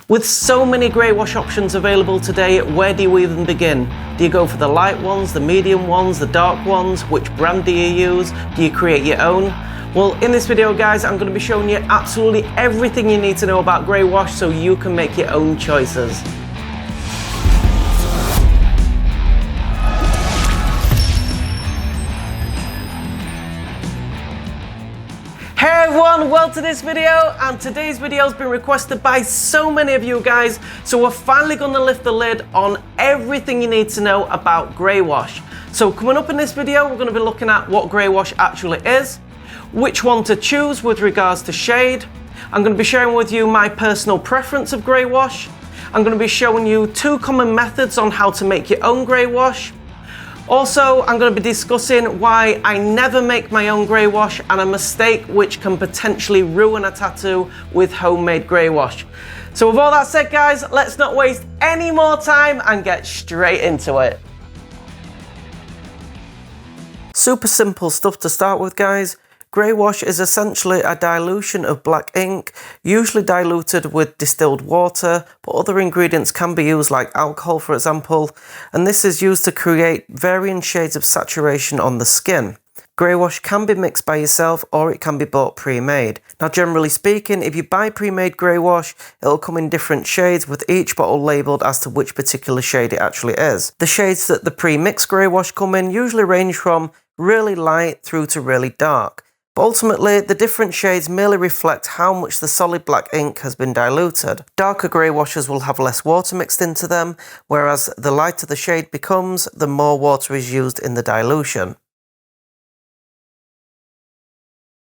With so many grey wash options available today, where do you even begin? Do you go for the light ones, the medium ones, the dark ones? Which brand do you use? Do you create your own? Well, in this video guys, I'm going to be showing you absolutely everything you need to know about grey wash so you can make your own choices. Hey everyone, welcome to this video, and today's video has been requested by so many of you guys, so we're finally going to lift the lid on everything you need to know about grey wash. So coming up in this video, we're going to be looking at what grey wash actually is, which one to choose with regards to shade. I'm going to be sharing with you my personal preference of grey wash. I'm going to be showing you 2 common methods on how to make your own grey wash. Also, I'm going to be discussing why I never make my own grey wash and a mistake which can potentially ruin a tattoo with homemade grey wash. So with all that said guys, let's not waste any more time and get straight into it. Super simple stuff to start with guys. Grey wash is essentially a dilution of black ink, usually diluted with distilled water, but other ingredients can be used like alcohol for example, and this is used to create varying shades of saturation on the skin. Grey wash can be mixed by yourself or it can be bought pre-made. Now generally speaking, if you buy pre-made grey wash, it'll come in different shades with each bottle labelled as to which particular shade it actually is. The shades that the pre-mixed grey wash come in usually range from really light through to really dark. But ultimately, the different shades merely reflect how much the solid black ink has been diluted. Darker grey washes will have less water mixed into them, whereas the lighter the shade becomes, the more water is used in the dilution.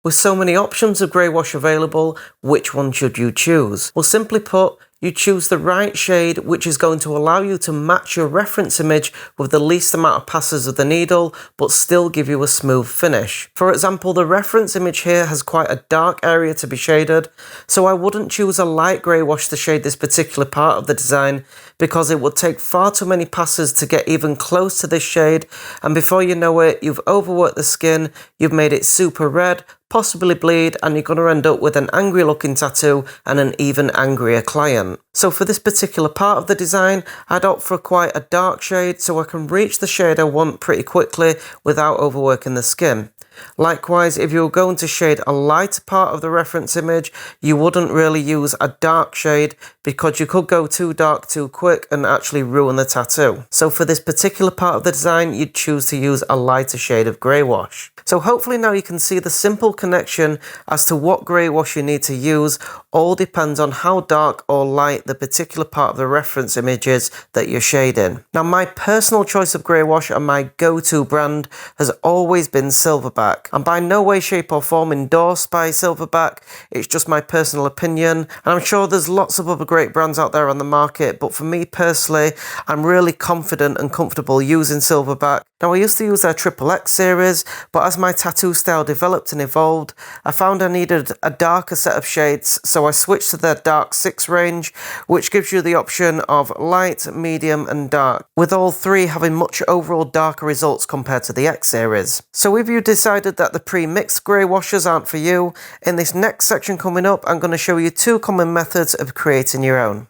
With so many options of grey wash available, which one should you choose? Well, simply put, you choose the right shade which is going to allow you to match your reference image with the least amount of passes of the needle but still give you a smooth finish. For example, the reference image here has quite a dark area to be shaded, so I wouldn't choose a light grey wash to shade this particular part of the design because it would take far too many passes to get even close to this shade, and before you know it, you've overworked the skin, you've made it super red, possibly bleed, and you're going to end up with an angry looking tattoo and an even angrier client. So for this particular part of the design, I'd opt for quite a dark shade so I can reach the shade I want pretty quickly without overworking the skin. Likewise, if you're going to shade a lighter part of the reference image, you wouldn't really use a dark shade because you could go too dark too quick and actually ruin the tattoo. So for this particular part of the design, you'd choose to use a lighter shade of grey wash. So hopefully now you can see the simple connection as to what grey wash you need to use. All depends on how dark or light the particular part of the reference image is that you're shading. Now my personal choice of grey wash and my go-to brand has always been Silverback. I'm by no way, shape or form endorsed by Silverback, it's just my personal opinion, and I'm sure there's lots of other great brands out there on the market, but for me personally, I'm really confident and comfortable using Silverback. Now I used to use their XXX series, but as my tattoo style developed and evolved, I found I needed a darker set of shades, so I switched to their Dark 6 range, which gives you the option of light, medium and dark, with all 3 having much overall darker results compared to the X series. So if you decided that the pre-mixed grey washes aren't for you, in this next section coming up, I'm going to show you 2 common methods of creating your own.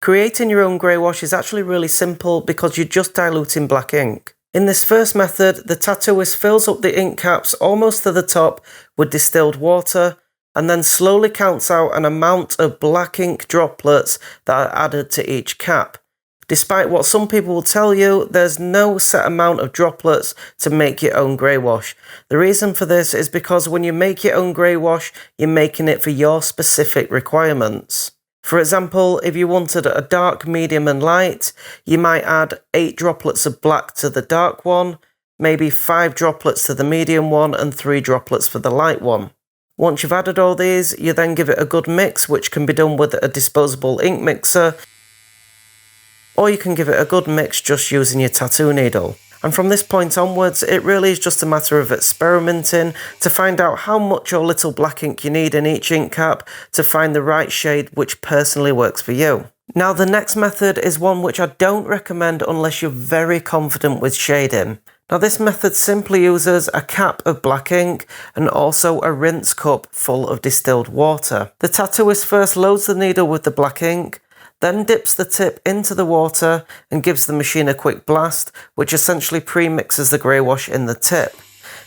Creating your own grey wash is actually really simple because you're just diluting black ink. In this first method, the tattooist fills up the ink caps almost to the top with distilled water and then slowly counts out an amount of black ink droplets that are added to each cap. Despite what some people will tell you, there's no set amount of droplets to make your own grey wash. The reason for this is because when you make your own grey wash, you're making it for your specific requirements. For example, if you wanted a dark, medium and light, you might add 8 droplets of black to the dark one, maybe 5 droplets to the medium one and 3 droplets for the light one. Once you've added all these, you then give it a good mix, which can be done with a disposable ink mixer, or you can give it a good mix just using your tattoo needle. And from this point onwards, it really is just a matter of experimenting to find out how much or little black ink you need in each ink cap to find the right shade which personally works for you. Now the next method is one which I don't recommend unless you're very confident with shading. Now this method simply uses a cap of black ink and also a rinse cup full of distilled water. The tattooist first loads the needle with the black ink, then dips the tip into the water and gives the machine a quick blast, which essentially pre-mixes the grey wash in the tip.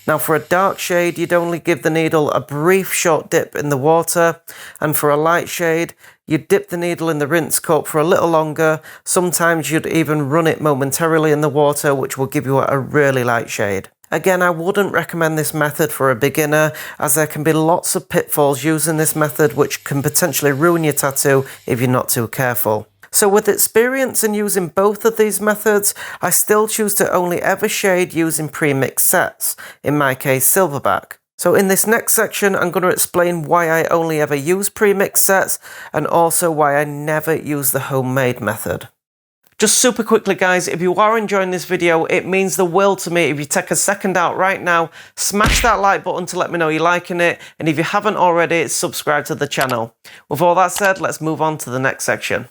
Now for a dark shade, you'd only give the needle a brief short dip in the water, and for a light shade, you'd dip the needle in the rinse cup for a little longer. Sometimes you'd even run it momentarily in the water, which will give you a really light shade. Again, I wouldn't recommend this method for a beginner, as there can be lots of pitfalls using this method which can potentially ruin your tattoo if you're not too careful. So with experience in using both of these methods, I still choose to only ever shade using pre-mixed sets, in my case Silverback. So in this next section, I'm going to explain why I only ever use pre-mixed sets and also why I never use the homemade method. Just super quickly guys, if you are enjoying this video, it means the world to me if you take a second out right now, smash that like button to let me know you're liking it, and if you haven't already, subscribe to the channel. With all that said, let's move on to the next section.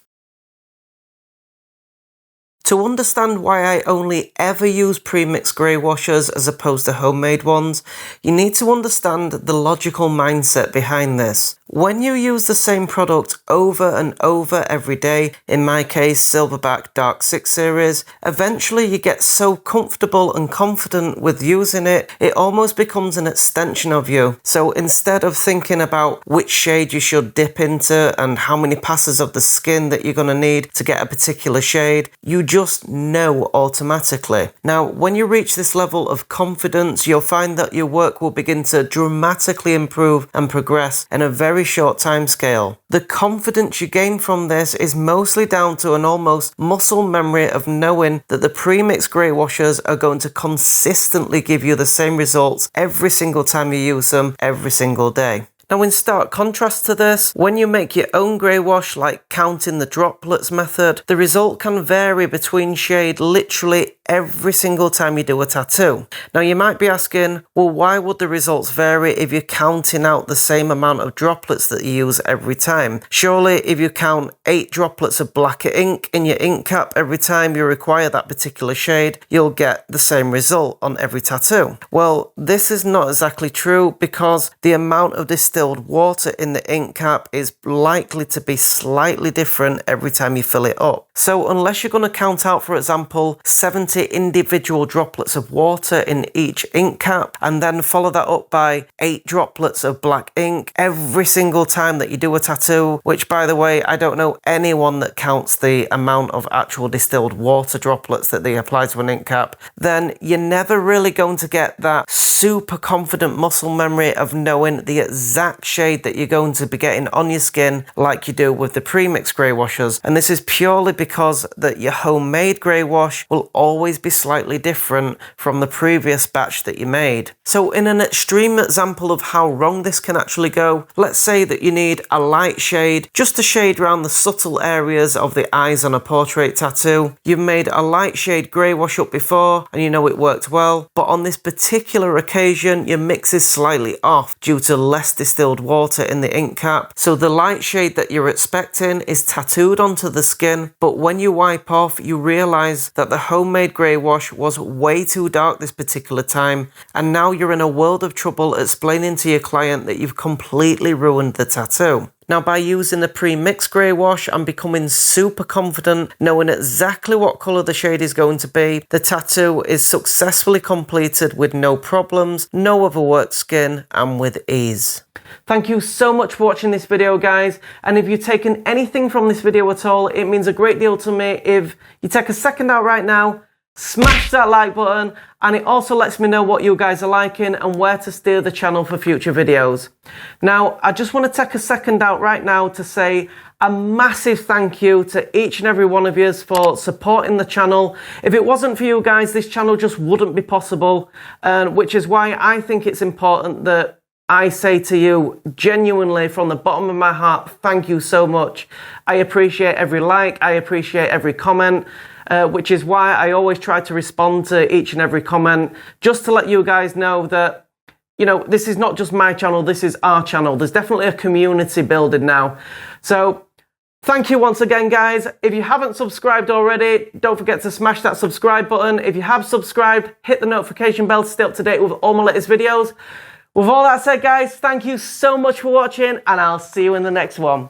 To understand why I only ever use premixed grey washes as opposed to homemade ones, you need to understand the logical mindset behind this. When you use the same product over and over every day, in my case Silverback Dark 6 series, eventually you get so comfortable and confident with using it, it almost becomes an extension of you. So instead of thinking about which shade you should dip into and how many passes of the skin that you're going to need to get a particular shade, you just know automatically. Now, when you reach this level of confidence, you'll find that your work will begin to dramatically improve and progress in a very short time scale. The confidence you gain from this is mostly down to an almost muscle memory of knowing that the premixed grey washes are going to consistently give you the same results every single time you use them, every single day. Now in stark contrast to this, when you make your own grey wash like counting the droplets method, the result can vary between shade literally every single time you do a tattoo. Now you might be asking, well, why would the results vary if you're counting out the same amount of droplets that you use every time? Surely if you count 8 droplets of black ink in your ink cap every time you require that particular shade, you'll get the same result on every tattoo. Well, this is not exactly true because the amount of distilled water in the ink cap is likely to be slightly different every time you fill it up. So unless you're going to count out, for example, 70 individual droplets of water in each ink cap and then follow that up by 8 droplets of black ink every single time that you do a tattoo, which by the way, I don't know anyone that counts the amount of actual distilled water droplets that they apply to an ink cap, then you're never really going to get that super confident muscle memory of knowing the exact shade that you're going to be getting on your skin like you do with the premixed grey washes. And this is purely because that your homemade grey wash will always be slightly different from the previous batch that you made. So in an extreme example of how wrong this can actually go, let's say that you need a light shade, just a shade around the subtle areas of the eyes on a portrait tattoo. You've made a light shade grey wash up before and you know it worked well, but on this particular occasion your mix is slightly off due to less distilled water in the ink cap. So the light shade that you're expecting is tattooed onto the skin, but when you wipe off you realise that the homemade grey wash was way too dark this particular time, and now you're in a world of trouble explaining to your client that you've completely ruined the tattoo. Now by using the pre-mixed grey wash, I'm becoming super confident knowing exactly what colour the shade is going to be. The tattoo is successfully completed with no problems, no overworked skin, and with ease. Thank you so much for watching this video guys, and if you've taken anything from this video at all, it means a great deal to me if you take a second out right now, smash that like button, and it also lets me know what you guys are liking and where to steer the channel for future videos. Now, I just want to take a second out right now to say a massive thank you to each and every one of you for supporting the channel. If it wasn't for you guys, this channel just wouldn't be possible, which is why I think it's important that I say to you genuinely from the bottom of my heart, thank you so much. I appreciate every like, I appreciate every comment. Which is why I always try to respond to each and every comment, just to let you guys know that, you know, this is not just my channel, this is our channel. There's definitely a community building now. So Thank you once again, guys. If you haven't subscribed already, don't forget to smash that subscribe button. If you have subscribed, hit the notification bell to stay up to date with all my latest videos. With all that said, guys, thank you so much for watching, and I'll see you in the next one.